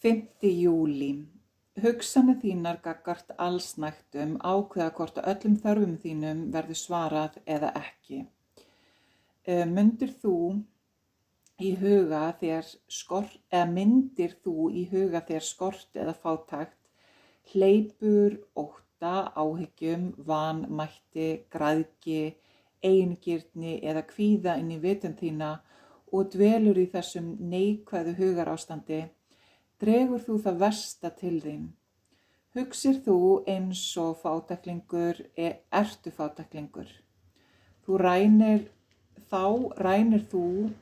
5. júlí. Hugsanir þínar gagnvart allsnægtum ákveða hvort að öllum þörfum þínum verður svarað eða ekki. Myndir þú í huga þér skort eða fátækt, hleypur ótta, áhyggjum, vanmætti, græðgi, eigingirni eða kvíða inn í vitund þína og dvelur í þessum neikvæðu hugarástandi, dregur þú það versta til þín. Hugsir þú eins og fátæklingur, ertu fátæklingur. Þá rænir þú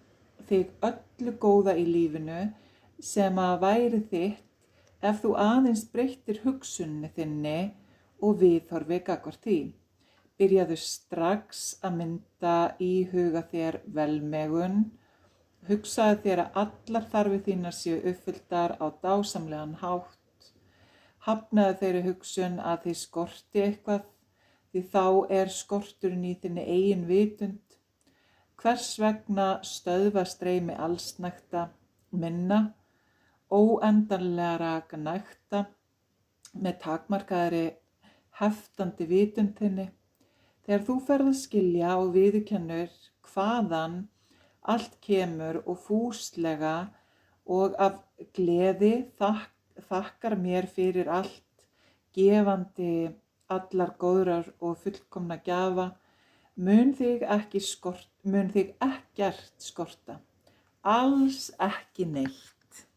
þig öllu góða í lífinu sem að væri þitt ef þú aðeins breyttir hugsuninni þinni og viðhorfi gagnvart því. Byrjaðu strax að mynda í huga þér velmegun. Hugsaðu þér að allar þarfir þínar séu uppfylltar á dásamlegan hátt. Hafnaðu þeirri hugsun að þið skorti eitthvað, því þá er skorturinn í þinni eigin vitund. Hvers vegna stöðva streymi allsnægta minna, óendanlegra gnægta með takmarkaðri heftandi vitund þinni? Þegar þú ferð að skilja og viðurkennir hvaðan allt kemur og fúslega og af gleði þakkar mér fyrir allt, gefandi allar góðrar og fullkomna gjafa, mun þig ekkert skorta, alls ekki neitt.